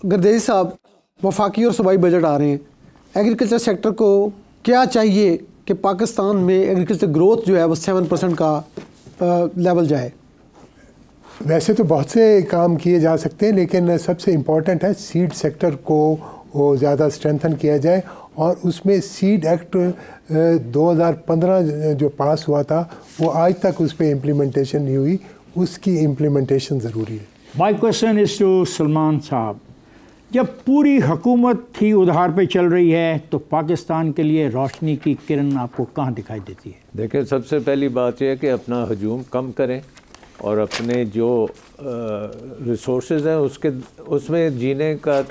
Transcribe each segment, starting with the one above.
گردیزی صاحب، وفاقی اور صوبائی بجٹ آ رہے ہیں، ایگریکلچر سیکٹر کو کیا چاہیے کہ پاکستان میں ایگریکلچر گروتھ جو ہے وہ 7% کا لیول جائے؟ ویسے تو بہت سے کام کیے جا سکتے ہیں، لیکن سب سے امپورٹنٹ ہے سیڈ سیکٹر کو وہ زیادہ اسٹرینتھن کیا جائے، اور اس میں سیڈ ایکٹ 2015 جو پاس ہوا تھا وہ آج تک اس پہ امپلیمنٹیشن نہیں ہوئی، اس کی امپلیمنٹیشن ضروری ہے۔ My question is to Salman صاحب، جب پوری حکومت ہی ادھار پہ چل رہی ہے تو پاکستان کے لیے روشنی کی کرن آپ کو کہاں دکھائی دیتی ہے؟ دیکھیں، سب سے پہلی بات یہ ہے کہ اپنا ہجوم کم کریں اور اپنے جو ریسورسز ہیں اس میں جینے کا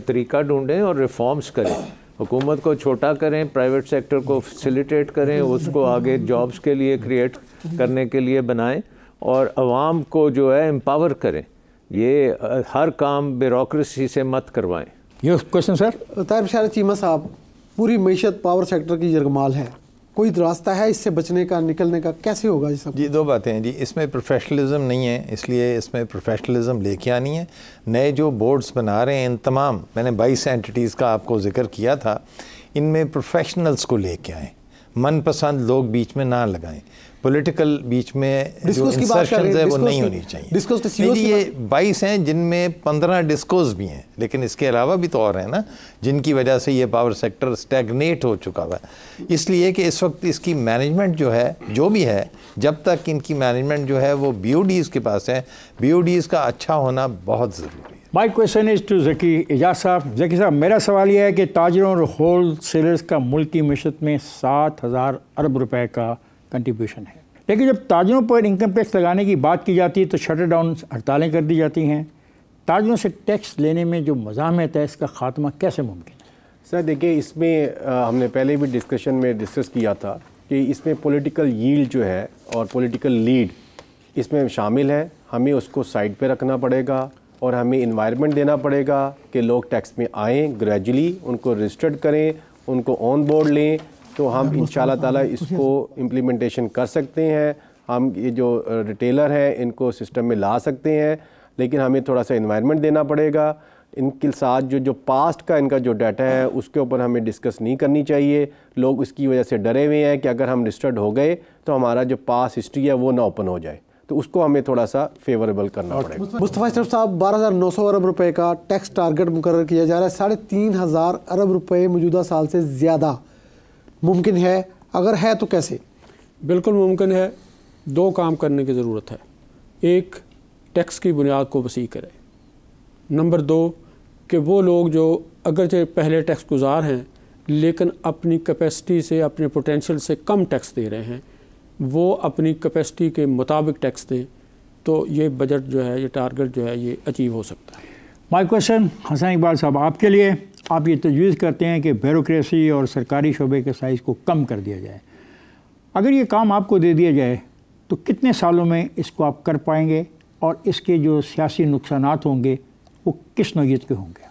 طریقہ ڈھونڈیں اور ریفارمز کریں، حکومت کو چھوٹا کریں، پرائیویٹ سیکٹر کو فیسیلیٹیٹ کریں، اس کو آگے جابز کے لیے کریٹ کرنے کے لیے بنائیں، اور عوام کو جو ہے امپاور کریں، یہ ہر کام بیوروکریسی سے مت کروائیں۔ یہ کوشچن سر؟ طاہر بشارت چیمہ صاحب، پوری معیشت پاور سیکٹر کی یرغمال ہے، کوئی راستہ ہے اس سے بچنے کا، نکلنے کا؟ کیسے ہوگا یہ سب؟ جی دو باتیں ہیں جی، اس میں پروفیشنلزم نہیں ہے، اس لیے اس میں پروفیشنلزم لے کے آنی ہے۔ نئے جو بورڈز بنا رہے ہیں ان تمام، میں نے 22 اینٹیٹیز کا آپ کو ذکر کیا تھا، ان میں پروفیشنلز کو لے کے آئیں، من پسند لوگ بیچ میں نہ لگائیں، پولیٹیکل بیچ میں جو انسرشنز ہے وہ نہیں ہونی چاہیے۔ یہ 22 ہیں جن میں 15 ڈسکوز بھی ہیں، لیکن اس کے علاوہ بھی تو اور ہیں نا، جن کی وجہ سے یہ پاور سیکٹر سٹیگنیٹ ہو چکا ہوا ہے۔ اس لیے کہ اس وقت اس کی مینجمنٹ جو ہے، جو بھی ہے، جب تک ان کی مینجمنٹ جو ہے وہ بی او ڈیز کے پاس ہے، بی او ڈیز کا اچھا ہونا بہت ضروری ہے۔ مائی کوشچن از ٹو ذکی اعجاز صاحب۔ ذکی صاحب، میرا سوال یہ ہے کہ تاجروں اور ہول سیلرز کا ملکی معیشت میں 7,000 ارب روپے کا کنٹریبیوشن ہے، لیکن جب تاجروں پر انکم ٹیکس لگانے کی بات کی جاتی ہے تو شٹر ڈاؤن ہڑتالیں کر دی جاتی ہیں۔ تاجروں سے ٹیکس لینے میں جو مزاحمت ہے، اس کا خاتمہ کیسے ممکن ہے؟ سر دیکھیں، اس میں ہم نے پہلے بھی ڈسکشن میں ڈسکس کیا تھا کہ اس میں پولیٹیکل ییلڈ جو ہے اور پولیٹیکل لیڈ اس میں شامل ہے، ہمیں اس کو سائڈ پہ رکھنا پڑے گا، اور ہمیں انوائرمنٹ دینا پڑے گا کہ لوگ ٹیکس میں آئیں، گریجولی ان کو رجسٹرڈ کریں، ان کو آن بورڈ لیں، تو ہم انشاءاللہ تعالیٰ اس کو امپلیمنٹیشن کر سکتے ہیں۔ ہم یہ جو ریٹیلر ہیں ان کو سسٹم میں لا سکتے ہیں، لیکن ہمیں تھوڑا سا انوائرمنٹ دینا پڑے گا۔ ان کے ساتھ جو پاسٹ کا ان کا جو ڈیٹا ہے اس کے اوپر ہمیں ڈسکس نہیں کرنی چاہیے۔ لوگ اس کی وجہ سے ڈرے ہوئے ہیں کہ اگر ہم رجسٹرڈ ہو گئے تو ہمارا جو پاس ہسٹری ہے وہ نہ اوپن ہو جائے، تو اس کو ہمیں تھوڑا سا فیوریبل کرنا پڑے گا۔ مصطفیٰ اشرف صاحب، 12,900 ارب روپے کا ٹیکس ٹارگٹ مقرر کیا جا رہا ہے، 3,500 ارب روپے موجودہ سال سے زیادہ ممکن ہے؟ اگر ہے تو کیسے؟ بالکل ممکن ہے۔ دو کام کرنے کی ضرورت ہے، ایک ٹیکس کی بنیاد کو وسیع کرے، نمبر 2 کہ وہ لوگ جو اگرچہ پہلے ٹیکس گزار ہیں لیکن اپنی کیپیسٹی سے، اپنے پوٹینشیل سے کم ٹیکس دے رہے ہیں، وہ اپنی کیپیسٹی کے مطابق ٹیکس دیں، تو یہ بجٹ جو ہے، یہ ٹارگٹ جو ہے، یہ اچیو ہو سکتا ہے۔ مائی کوشچن حسن اقبال صاحب آپ کے لیے، آپ یہ تجویز کرتے ہیں کہ بیوروکریسی اور سرکاری شعبے کے سائز کو کم کر دیا جائے، اگر یہ کام آپ کو دے دیا جائے تو کتنے سالوں میں اس کو آپ کر پائیں گے، اور اس کے جو سیاسی نقصانات ہوں گے وہ کس نوعیت کے ہوں گے؟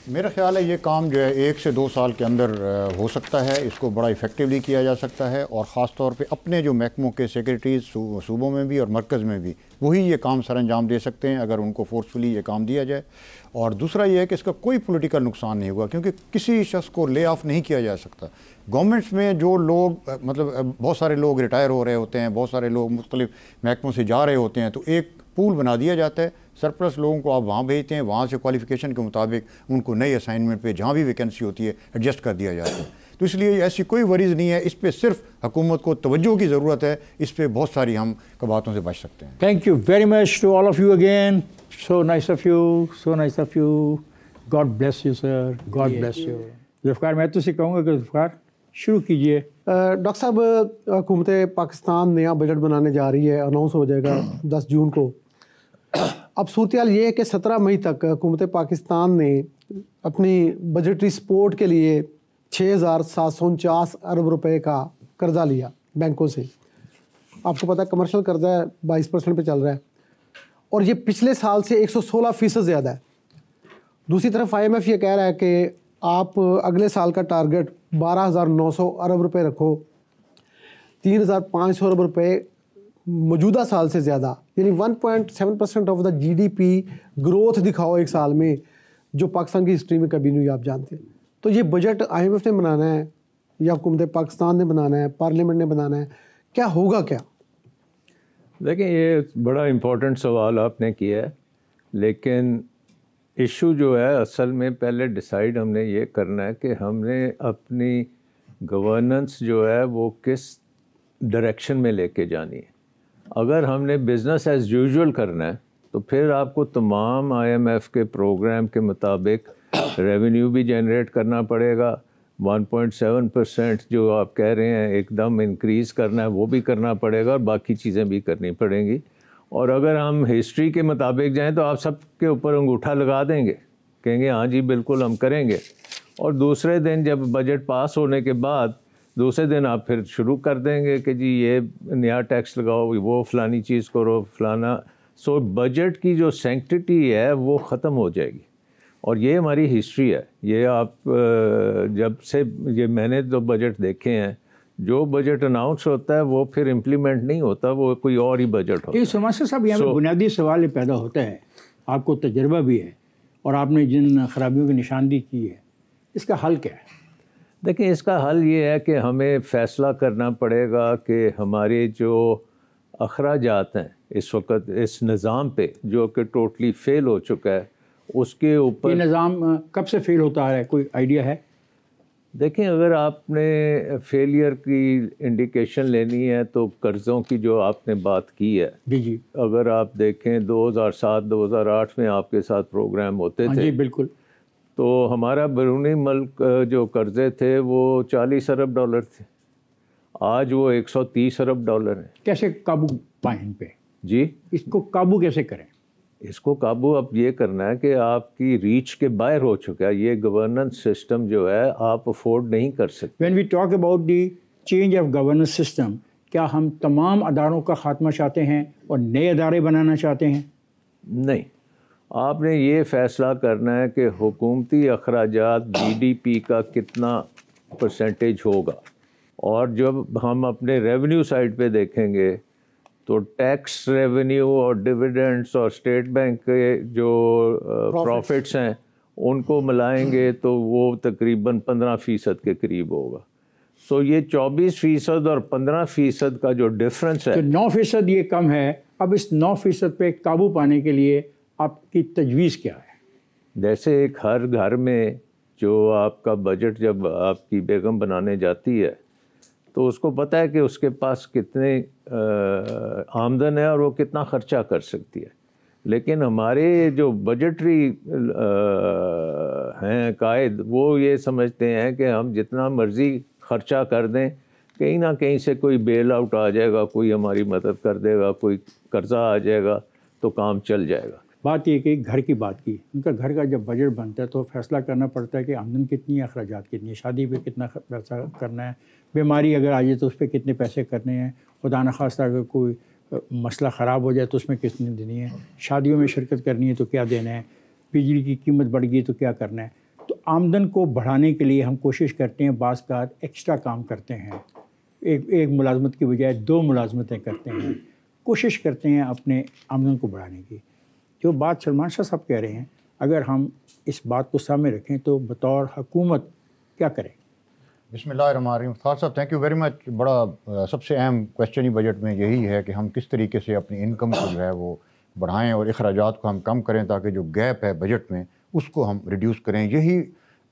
میرا خیال ہے یہ کام جو ہے 1 سے 2 سال کے اندر ہو سکتا ہے، اس کو بڑا ایفیکٹیولی کیا جا سکتا ہے، اور خاص طور پہ اپنے جو محکموں کے سیکریٹریز صوبوں میں بھی اور مرکز میں بھی وہی یہ کام سر انجام دے سکتے ہیں اگر ان کو فورسفلی یہ کام دیا جائے۔ اور دوسرا یہ ہے کہ اس کا کوئی پولیٹیکل نقصان نہیں ہوگا، کیونکہ کسی شخص کو لے آف نہیں کیا جا سکتا۔ گورنمنٹس میں جو لوگ مطلب بہت سارے لوگ ریٹائر ہو رہے ہوتے ہیں، بہت سارے لوگ مختلف محکموں سے جا رہے ہوتے ہیں، تو ایک پول بنا دیا جاتا ہے، سرپلس لوگوں کو آپ وہاں بھیجتے ہیں، وہاں سے کوالیفیکیشن کے مطابق ان کو نئی اسائنمنٹ پہ جہاں بھی ویکینسی ہوتی ہے ایڈجسٹ کر دیا جاتا ہے۔ تو اس لیے ایسی کوئی وریز نہیں ہے، اس پہ صرف حکومت کو توجہ کی ضرورت ہے، اس پہ بہت ساری ہم کباہتوں سے بچ سکتے ہیں۔ Thank you very much to all of you again, so nice of you, so nice of you, God bless you sir, God bless you. Zulfiqar, میں تو سے کہوں گا کہ ذوالفقار شروع کیجئے۔ ڈاکٹر صاحب، حکومت پاکستان نیا بجٹ بنانے جا رہی ہے، اناؤنس ہو جائے گا 10 جون کو۔ اب صورتحال یہ ہے کہ 17 مئی تک حکومت پاکستان نے اپنی بجٹری سپورٹ کے لیے 6,749 ارب روپے کا قرضہ لیا بینکوں سے۔ آپ کو پتہ ہے کمرشل قرضہ ہے 22% پہ چل رہا ہے، اور یہ پچھلے سال سے 116% زیادہ ہے۔ دوسری طرف IMF یہ کہہ رہا ہے کہ آپ اگلے سال کا ٹارگٹ 12,900 ارب روپے رکھو، 3,500 ارب روپے موجودہ سال سے زیادہ، یعنی 1.7% آف دا GDP گروتھ دکھاؤ ایک سال میں، جو پاکستان کی ہسٹری میں کبھی نہیں ہوئی، آپ جانتے ہیں. تو یہ بجٹ IMF نے بنانا ہے یا حکومت پاکستان نے بنانا ہے، پارلیمنٹ نے بنانا ہے، کیا ہوگا کیا؟ دیکھیں یہ بڑا امپورٹنٹ سوال آپ نے کیا ہے، لیکن ایشو جو ہے اصل میں پہلے ڈیسائیڈ ہم نے یہ کرنا ہے کہ ہم نے اپنی گورننس جو ہے وہ کس ڈائریکشن میں لے کے جانی ہے. اگر ہم نے بزنس ایز یوزول کرنا ہے تو پھر آپ کو تمام IMF کے پروگرام کے مطابق ریونیو بھی جنریٹ کرنا پڑے گا. 1.7% جو آپ کہہ رہے ہیں ایک دم انکریز کرنا ہے وہ بھی کرنا پڑے گا، اور باقی چیزیں بھی کرنی پڑیں گی. اور اگر ہم ہسٹری کے مطابق جائیں تو آپ سب کے اوپر انگوٹھا لگا دیں گے، کہیں گے ہاں جی بالکل ہم کریں گے. اور دوسرے دن جب بجٹ پاس ہونے کے بعد دوسرے دن آپ پھر شروع کر دیں گے کہ جی یہ نیا ٹیکس لگاؤ، وہ فلانی چیز کرو فلانا. سو بجٹ کی جو سینکٹیٹی ہے وہ ختم ہو جائے گی. اور یہ ہماری ہسٹری ہے. یہ آپ جب سے یہ میں نے جو بجٹ دیکھے ہیں، جو بجٹ اناؤنس ہوتا ہے وہ پھر امپلیمنٹ نہیں ہوتا، وہ کوئی اور ہی بجٹ ہوتا ہے. سلمان صاحب یہاں پہ بنیادی سوال یہ پیدا ہوتا ہے، آپ کو تجربہ بھی ہے اور آپ نے جن خرابیوں کی نشاندہی کی ہے، اس کا حل کیا ہے؟ دیکھیں اس کا حل یہ ہے کہ ہمیں فیصلہ کرنا پڑے گا کہ ہمارے جو اخراجات ہیں اس وقت اس نظام پہ جو کہ ٹوٹلی فیل ہو چکا ہے، اس کے اوپر. یہ نظام کب سے فیل ہوتا ہے، کوئی آئیڈیا ہے؟ دیکھیں اگر آپ نے فیلئر کی انڈیکیشن لینی ہے تو قرضوں کی جو آپ نے بات کی ہے، جی اگر آپ دیکھیں 2007-2008 میں آپ کے ساتھ پروگرام ہوتے تھے. جی بالکل. تو ہمارا بیرونی ملک جو قرضے تھے وہ $40 ارب تھے، آج وہ $130 ارب ہیں. کیسے قابو پائیں ان پہ؟ جی اس کو قابو کیسے کریں؟ اس کو قابو اب یہ کرنا ہے کہ آپ کی ریچ کے باہر ہو چکا ہے یہ گورننس سسٹم جو ہے، آپ افورڈ نہیں کر سکتے. When we talk about the change of governance system, کیا ہم تمام اداروں کا خاتمہ چاہتے ہیں اور نئے ادارے بنانا چاہتے ہیں؟ نہیں، آپ نے یہ فیصلہ کرنا ہے کہ حکومتی اخراجات GDP کا کتنا پرسنٹیج ہوگا. اور جب ہم اپنے ریونیو سائڈ پہ دیکھیں گے تو ٹیکس ریونیو اور ڈویڈنڈس اور اسٹیٹ بینک کے جو پروفٹس ہیں ان کو ملائیں گے تو وہ تقریباً 15% کے قریب ہوگا. سو یہ 24% اور 15% کا جو ڈفرنس ہے، تو 9% یہ کم ہے. اب اس 9% پہ قابو پانے کے لیے آپ کی تجویز کیا ہے؟ جیسے ایک ہر گھر میں جو آپ کا بجٹ جب آپ کی بیگم بنانے جاتی ہے تو اس کو پتہ ہے کہ اس کے پاس کتنے آمدن ہے اور وہ کتنا خرچہ کر سکتی ہے. لیکن ہمارے جو بجٹری ہیں قائد، وہ یہ سمجھتے ہیں کہ ہم جتنا مرضی خرچہ کر دیں، کہیں نہ کہیں سے کوئی بیل آؤٹ آ جائے گا، کوئی ہماری مدد کر دے گا، کوئی قرضہ آ جائے گا تو کام چل جائے گا. بات یہ کہ گھر کی بات کی، ان کا گھر کا جب بجٹ بنتا ہے تو فیصلہ کرنا پڑتا ہے کہ آمدن کتنی ہے، اخراجات کتنی ہے، شادی پہ کتنا پیسہ کرنا ہے، بیماری اگر آ جائے تو اس پہ کتنے پیسے کرنے ہیں، خدا نخواستہ اگر کوئی مسئلہ خراب ہو جائے تو اس میں کتنے دینی ہے، شادیوں میں شرکت کرنی ہے تو کیا دینا ہے، بجلی کی قیمت بڑھ گئی تو کیا کرنا ہے. تو آمدن کو بڑھانے کے لیے ہم کوشش کرتے ہیں، بعض کا ایکسٹرا کام کرتے ہیں، ایک ملازمت کی بجائے 2 ملازمتیں کرتے ہیں، کوشش کرتے ہیں اپنے آمدن کو بڑھانے کی. جو بات سلمان شاہ صاحب کہہ رہے ہیں، اگر ہم اس بات کو سامنے رکھیں تو بطور حکومت کیا کریں؟ بسم اللہ الرحمن الرحیم. خالد صاحب تھینک یو ویری مچ. بڑا سب سے اہم کویسچن ہی بجٹ میں یہی ہے کہ ہم کس طریقے سے اپنی انکم کو جو ہے وہ بڑھائیں اور اخراجات کو ہم کم کریں تاکہ جو گیپ ہے بجٹ میں اس کو ہم ریڈیوس کریں. یہی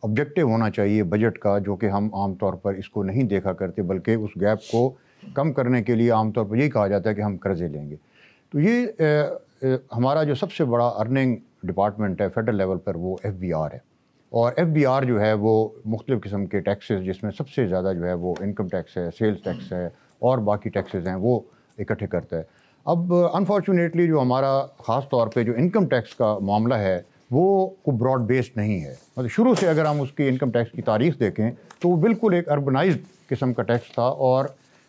آبجیکٹیو ہونا چاہیے بجٹ کا، جو کہ ہم عام طور پر اس کو نہیں دیکھا کرتے، بلکہ اس گیپ کو کم کرنے کے لیے عام طور پر یہی کہا جاتا ہے کہ ہم قرضے لیں گے. تو یہ ہمارا جو سب سے بڑا ارننگ ڈپارٹمنٹ ہے فیڈرل لیول پر وہ FBR ہے. اور FBR جو ہے وہ مختلف قسم کے ٹیکسز، جس میں سب سے زیادہ جو ہے وہ انکم ٹیکس ہے، سیلز ٹیکس ہے اور باقی ٹیکسز ہیں، وہ اکٹھے کرتا ہے. اب انفارچونیٹلی جو ہمارا خاص طور پہ جو انکم ٹیکس کا معاملہ ہے وہ کوئی براڈ بیسڈ نہیں ہے. مطلب شروع سے اگر ہم اس کی انکم ٹیکس کی تاریخ دیکھیں تو وہ بالکل ایک اربنائزڈ قسم کا ٹیکس تھا، اور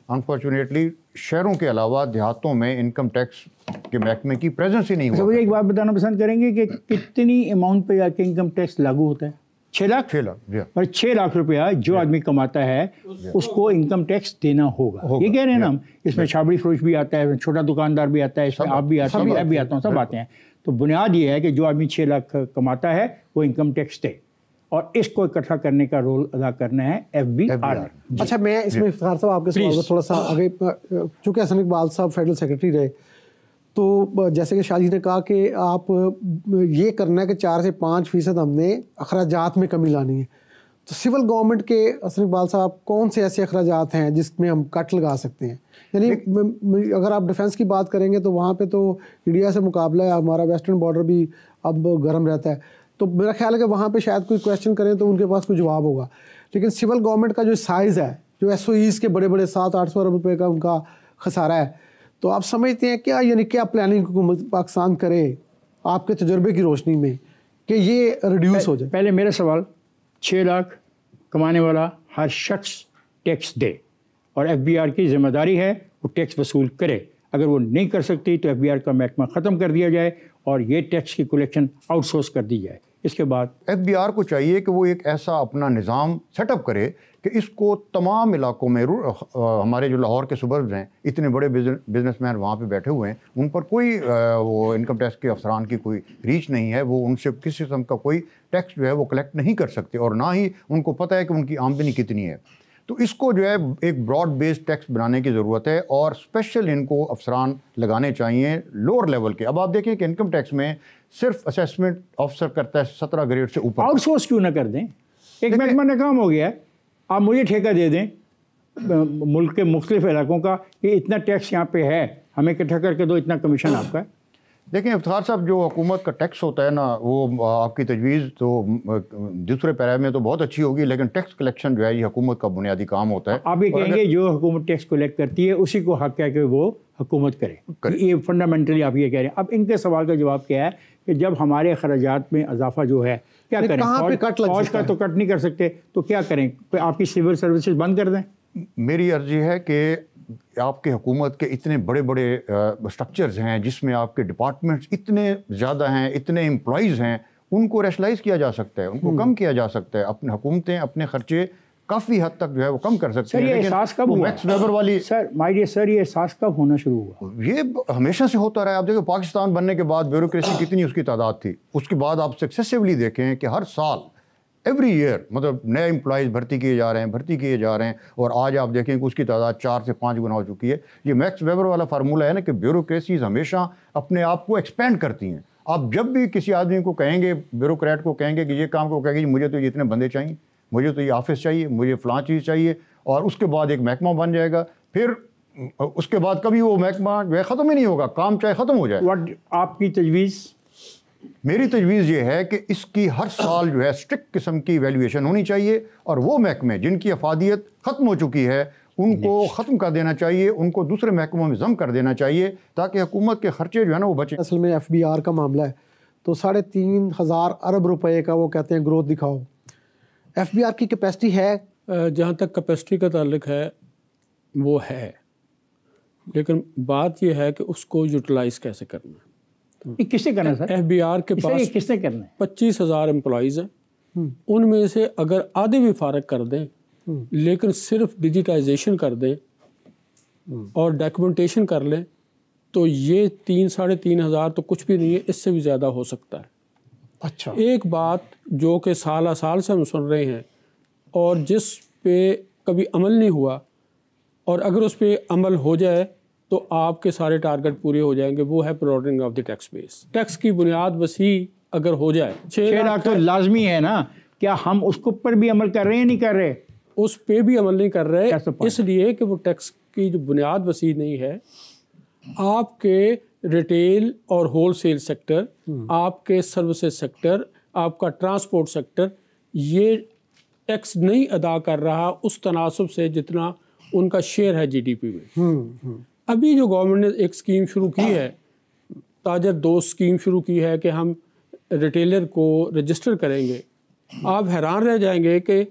انفارچونیٹلی شہروں کے علاوہ دیہاتوں میں انکم ٹیکس کے محکمے کی پریزنس ہی نہیں ہوا. مجھے ایک بات بتانا پسند کریں گے کہ کتنی اماؤنٹ پہ جا کے انکم ٹیکس لاگو ہوتا ہے؟ 6 لاکھ. 6 لاکھ پر 6 لاکھ روپیہ جو آدمی کماتا ہے اس کو انکم ٹیکس دینا ہوگا. یہ کہہ رہے ہیں نا ہم، اس میں چھابڑی فروش بھی آتا ہے، چھوٹا دکاندار بھی آتا ہے، اس میں آپ بھی آتے ہیں، میں بھی آتا ہوں، سب آتے ہیں. تو بنیاد یہ ہے کہ جو آدمی 6 لاکھ کماتا ہے وہ انکم ٹیکس دے، اور اس کو اکٹھا کرنے کا رول ادا کرنا ہے FBR۔ اچھا، میں اس میں افتخار صاحب آپ کے سوال کو تھوڑا سا آگے، چونکہ حسن اقبال صاحب فیڈرل سیکرٹری رہے، تو جیسے کہ شاہ جی نے کہا کہ آپ یہ کرنا ہے کہ 4 سے 5% ہم نے اخراجات میں کمی لانی ہے، تو سول گورنمنٹ کے حسن اقبال صاحب کون سے ایسے اخراجات ہیں جس میں ہم کٹ لگا سکتے ہیں؟ یعنی اگر آپ ڈیفنس کی بات کریں گے تو وہاں پہ تو انڈیا سے مقابلہ ہے، ہمارا ویسٹرن بارڈر بھی اب گرم رہتا ہے، تو میرا خیال ہے کہ وہاں پہ شاید کوئی کویشچن کریں تو ان کے پاس کوئی جواب ہوگا، لیکن سول گورنمنٹ کا جو سائز ہے، جو SOEs کے بڑے بڑے 700-800 ارب روپے کا ان کا خسارہ ہے، تو آپ سمجھتے ہیں کیا، یعنی کیا پلاننگ حکومت پاکستان کرے آپ کے تجربے کی روشنی میں کہ یہ ریڈیوس ہو جائے؟ پہلے میرا سوال، 6 لاکھ کمانے والا ہر شخص ٹیکس دے، اور FBR کی ذمہ داری ہے وہ ٹیکس وصول کرے، اگر وہ نہیں کر سکتی تو FBR کا محکمہ ختم کر دیا جائے اور یہ ٹیکس کی کلیکشن آؤٹ سورس کر دی جائے۔ اس کے بعد FBR کو چاہیے کہ وہ ایک ایسا اپنا نظام سیٹ اپ کرے کہ اس کو تمام علاقوں میں، ہمارے جو لاہور کے سبربز ہیں، اتنے بڑے بزنس مین وہاں پہ بیٹھے ہوئے ہیں، ان پر کوئی وہ انکم ٹیکس کے افسران کی کوئی ریچ نہیں ہے، وہ ان سے کسی قسم کا کوئی ٹیکس جو ہے وہ کلیکٹ نہیں کر سکتے، اور نہ ہی ان کو پتہ ہے کہ ان کی آمدنی کتنی ہے۔ تو اس کو جو ہے ایک براڈ بیس ٹیکس بنانے کی ضرورت ہے، اور اسپیشل ان کو افسران لگانے چاہیے لوور لیول کے۔ اب آپ دیکھیں کہ انکم ٹیکس میں صرف اسیسمنٹ آفیسر کرتا ہے 17 گریڈ سے اوپر۔ آؤٹ سورس کیوں نہ کر دیں؟ ایک محکمہ ناکام ہو گیا ہے، آپ مجھے ٹھیکہ دے دیں ملک کے مختلف علاقوں کا کہ اتنا ٹیکس یہاں پہ ہے، ہمیں اکٹھا کر کے دو، اتنا کمیشن آپ کا ہے۔ دیکھیں افتخار صاحب، جو حکومت کا ٹیکس ہوتا ہے نا، وہ آپ کی تجویز تو دوسرے پیرا میں تو بہت اچھی ہوگی، لیکن ٹیکس کلیکشن جو ہے یہ حکومت کا بنیادی کام ہوتا ہے۔ آپ یہ کہیں گے جو حکومت ٹیکس کلیکٹ کرتی ہے اسی کو حق ہے کہ وہ حکومت کرے، یہ فنڈامنٹلی آپ یہ کہہ رہے ہیں۔ اب ان کے سوال کا جواب کیا ہے کہ جب ہمارے اخراجات میں اضافہ جو ہے کیا کریں؟ فوج کا تو کٹ نہیں کر سکتے، تو کیا کریں؟ آپ کی سول سروسز بند کر دیں؟ میری عرضی ہے کہ آپ کے حکومت کے اتنے بڑے بڑے اسٹرکچرز ہیں جس میں آپ کے ڈپارٹمنٹس اتنے زیادہ ہیں، اتنے امپلائیز ہیں، ان کو ریشلائز کیا جا سکتا ہے، ان کو کم کیا جا سکتا ہے۔ اپنے حکومتیں اپنے خرچے کافی حد تک جو ہے وہ کم کر سکتے ہیں۔ یہ احساس کب ہوا؟ میکس ویبر والی سر یہ احساس کب ہونا شروع ہوا؟ یہ ہمیشہ سے ہوتا رہا۔ آپ دیکھیں پاکستان بننے کے بعد بیوروکریسی کتنی اس کی تعداد تھی، اس کے بعد آپ سکسیسیولی دیکھیں کہ ہر سال ایوری ایئر مطلب نئے امپلائیز بھرتی کیے جا رہے ہیں، اور آج آپ دیکھیں کہ اس کی تعداد 4 سے 5 گنا ہو چکی ہے۔ یہ میکس ویبر والا فارمولہ ہے نا کہ بیوروکریسیز ہمیشہ اپنے آپ کو ایکسپینڈ کرتی ہیں۔ آپ جب بھی کسی آدمی کو کہیں گے، بیوروکریٹ کو کہیں گے کہ یہ کام کو کہیں گے مجھے تو یہ اتنے بندے چاہیے، مجھے تو یہ آفس چاہیے، مجھے فلاں چیز چاہیے، اور اس کے بعد ایک محکمہ بن جائے گا، پھر اس کے بعد کبھی وہ محکمہ جو ہے ختم ہی نہیں ہوگا، کام چاہے ختم ہو جائے۔ آپ کی تجویز؟ میری تجویز یہ ہے کہ اس کی ہر سال جو ہے اسٹرکٹ قسم کی ویلیویشن ہونی چاہیے، اور وہ محکمے جن کی افادیت ختم ہو چکی ہے ان کو ختم کر دینا چاہیے، ان کو دوسرے محکموں میں ضم کر دینا چاہیے، تاکہ حکومت کے خرچے جو ہے نا وہ بچیں۔ اصل میں FBR کا معاملہ ہے تو 3,500 ارب روپے کا وہ کہتے ہیں گروتھ دکھاؤ۔ FBR کی کیپیسٹی ہے؟ جہاں تک کیپیسٹی کا تعلق ہے وہ ہے، لیکن بات یہ ہے کہ اس کو یوٹیلائز کیسے کرنا ہے۔ کس سے کرنا ہے سر؟ FBR کے پاس کس سے کرنا ہے؟ 25,000 امپلائیز ہیں، ان میں سے اگر آدھے بھی فارغ کر دیں لیکن صرف ڈیجیٹائزیشن کر دیں اور ڈاکیومنٹیشن کر لیں تو یہ 3,500 تو کچھ بھی نہیں ہے، اس سے بھی زیادہ ہو سکتا ہے۔ اچھا، ایک بات جو کہ سالہ سال سے ہم سن رہے ہیں اور جس پہ کبھی عمل نہیں ہوا، اور اگر اس پہ عمل ہو جائے تو آپ کے سارے ٹارگٹ پورے ہو جائیں گے، وہ ہے broadening of the tax base. Tax کی بنیاد وسیع اگر ہو جائے، 6 لاکھ تو لازمی ہے نا، کیا ہم اس کو پر بھی عمل کر رہے ہیں؟ نہیں کر رہے، اس پہ بھی عمل نہیں کر رہے، اس لیے کہ وہ ٹیکس کی جو بنیاد وسیع نہیں ہے۔ آپ کے ریٹیل اور ہول سیل سیکٹر، آپ کے سروسز سیکٹر، آپ کا ٹرانسپورٹ سیکٹر یہ ٹیکس نہیں ادا کر رہا اس تناسب سے جتنا ان کا شیئر ہے GDP میں۔ ابھی جو گورنمنٹ نے ایک اسکیم شروع کی ہے، تاجر دوست اسکیم شروع کی ہے کہ ہم ریٹیلر کو رجسٹر کریں گے، آپ حیران رہ جائیں گے کہ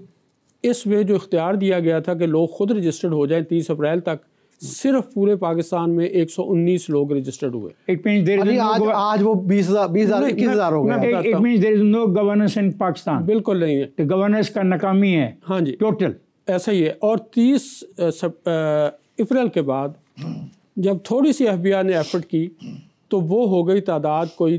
اس میں جو اختیار دیا گیا تھا کہ لوگ خود رجسٹرڈ ہو جائیں 30 اپریل تک، صرف پورے پاکستان میں 119 لوگ رجسٹرڈ ہوئے۔ آج وہ 21,000 ہو گئے۔ It means there is no governance in Pakistan۔ بالکل نہیں ہے، تو گورننس کا ناکامی ہے۔ ہاں جی، ٹوٹل ایسا ہی ہے۔ اور 30 اپریل کے بعد جب تھوڑی سی FBR نے ایفرٹ کی تو وہ ہو گئی تعداد کوئی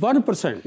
1%।